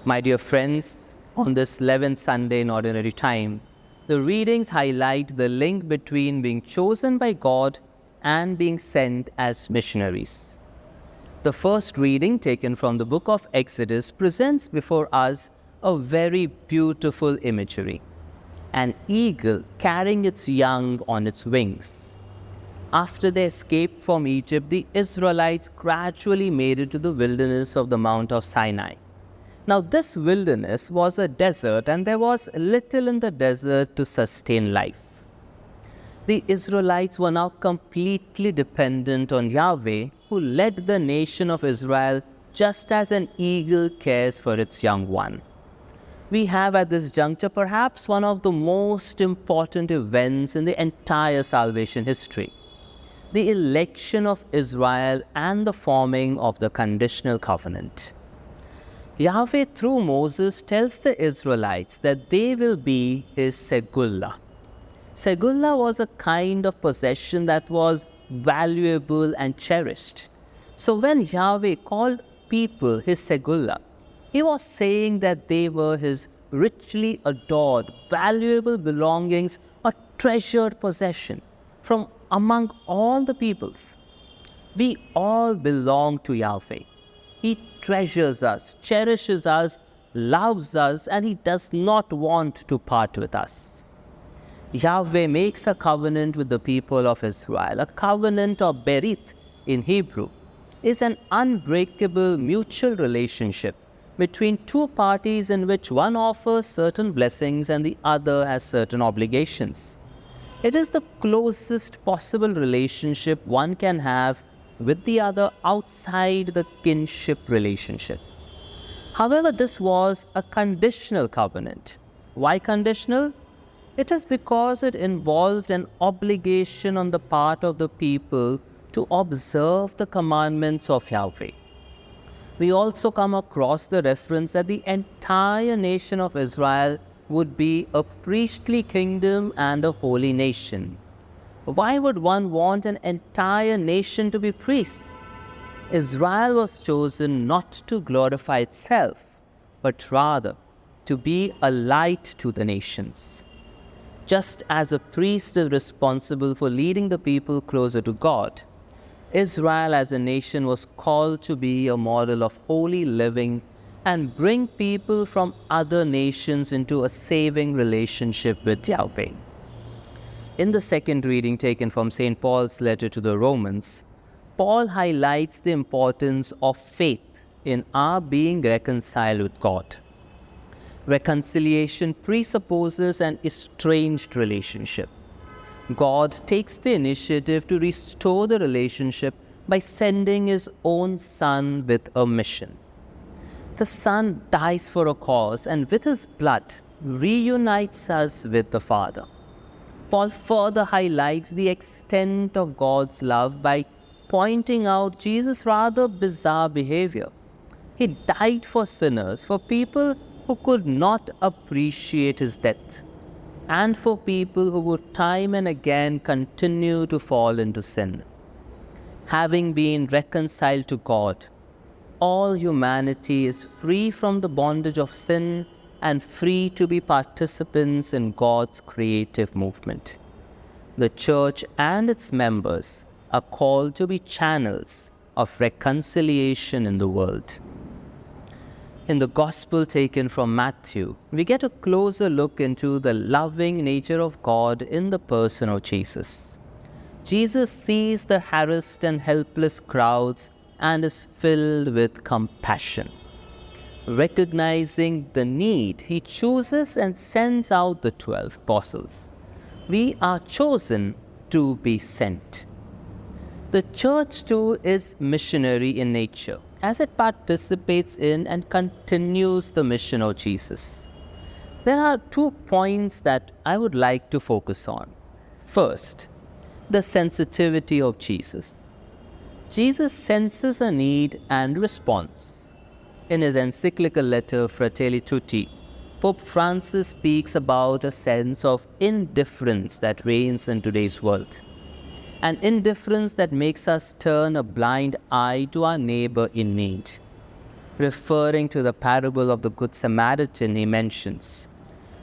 My dear friends, on this 11th Sunday in Ordinary Time, the readings highlight the link between being chosen by God and being sent as missionaries. The first reading, taken from the book of Exodus, presents before us a very beautiful imagery. An eagle carrying its young on its wings. After they escaped from Egypt, the Israelites gradually made it to the wilderness of the Mount of Sinai. Now, this wilderness was a desert, and there was little in the desert to sustain life. The Israelites were now completely dependent on Yahweh, who led the nation of Israel just as an eagle cares for its young one. We have at this juncture perhaps one of the most important events in the entire salvation history: the election of Israel and the forming of the conditional covenant. Yahweh through Moses tells the Israelites that they will be his Segullah. Segullah was a kind of possession that was valuable and cherished. So when Yahweh called people his Segullah, he was saying that they were his richly adored, valuable belongings, a treasured possession from among all the peoples. We all belong to Yahweh. He treasures us, cherishes us, loves us, and he does not want to part with us. Yahweh makes a covenant with the people of Israel. A covenant, or berit in Hebrew, is an unbreakable mutual relationship between two parties in which one offers certain blessings and the other has certain obligations. It is the closest possible relationship one can have with the other outside the kinship relationship. However, this was a conditional covenant. Why conditional? It is because it involved an obligation on the part of the people to observe the commandments of Yahweh. We also come across the reference that the entire nation of Israel would be a priestly kingdom and a holy nation. Why would one want an entire nation to be priests? Israel was chosen not to glorify itself, but rather to be a light to the nations. Just as a priest is responsible for leading the people closer to God, Israel as a nation was called to be a model of holy living and bring people from other nations into a saving relationship with Yahweh. In the second reading taken from St. Paul's letter to the Romans, Paul highlights the importance of faith in our being reconciled with God. Reconciliation presupposes an estranged relationship. God takes the initiative to restore the relationship by sending his own Son with a mission. The Son dies for a cause and with his blood reunites us with the Father. Paul further highlights the extent of God's love by pointing out Jesus' rather bizarre behavior. He died for sinners, for people who could not appreciate his death, and for people who would time and again continue to fall into sin. Having been reconciled to God, all humanity is free from the bondage of sin and free to be participants in God's creative movement. The Church and its members are called to be channels of reconciliation in the world. In the Gospel taken from Matthew, we get a closer look into the loving nature of God in the person of Jesus. Jesus sees the harassed and helpless crowds and is filled with compassion. Recognizing the need, he chooses and sends out the 12 apostles. We are chosen to be sent. The Church too is missionary in nature, as it participates in and continues the mission of Jesus. There are 2 points that I would like to focus on. First, the sensitivity of Jesus. Jesus senses a need and responds. In his encyclical letter Fratelli Tutti, Pope Francis speaks about a sense of indifference that reigns in today's world. An indifference that makes us turn a blind eye to our neighbor in need. referring to the parable of the Good Samaritan he mentions.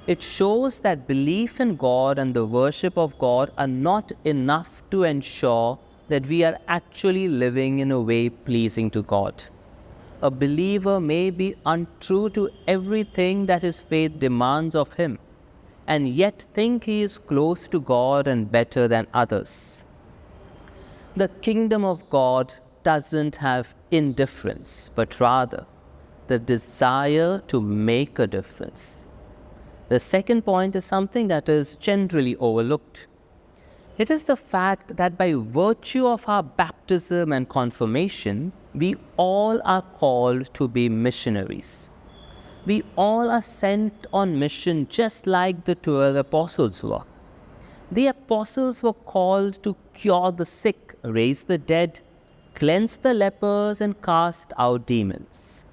It shows that belief in God and the worship of God are not enough to ensure that we are actually living in a way pleasing to God. A believer may be untrue to everything that his faith demands of him, and yet think he is close to God and better than others. The kingdom of God doesn't have indifference, but rather the desire to make a difference. The second point is something that is generally overlooked. It is the fact that by virtue of our baptism and confirmation, we all are called to be missionaries. We all are sent on mission just like the 12 apostles were. The apostles were called to cure the sick, raise the dead, cleanse the lepers, and cast out demons.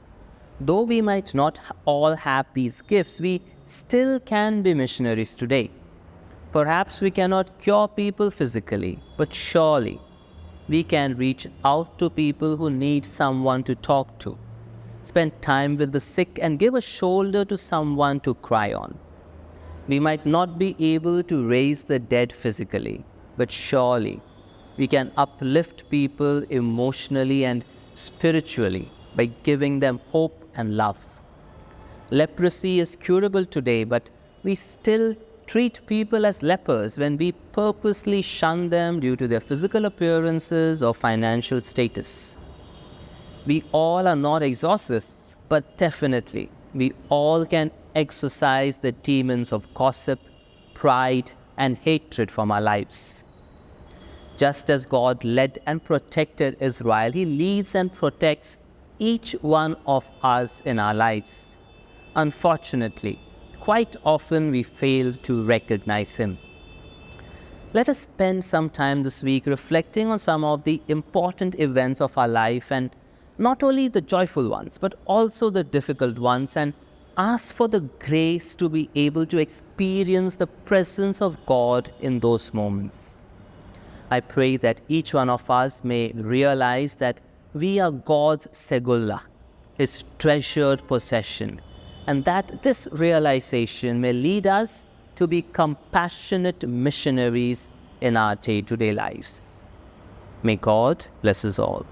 Though we might not all have these gifts, we still can be missionaries today. Perhaps we cannot cure people physically, but surely we can reach out to people who need someone to talk to, spend time with the sick, and give a shoulder to someone to cry on. We might not be able to raise the dead physically, but surely we can uplift people emotionally and spiritually by giving them hope and love. Leprosy is curable today, but we still treat people as lepers when we purposely shun them due to their physical appearances or financial status. We all are not exorcists, but definitely we all can exorcise the demons of gossip, pride, and hatred from our lives. Just as God led and protected Israel, He leads and protects each one of us in our lives. Unfortunately, quite often we fail to recognize Him. Let us spend some time this week reflecting on some of the important events of our life, and not only the joyful ones, but also the difficult ones, and ask for the grace to be able to experience the presence of God in those moments. I pray that each one of us may realize that we are God's Segullah, His treasured possession, and that this realization may lead us to be compassionate missionaries in our day-to-day lives. May God bless us all.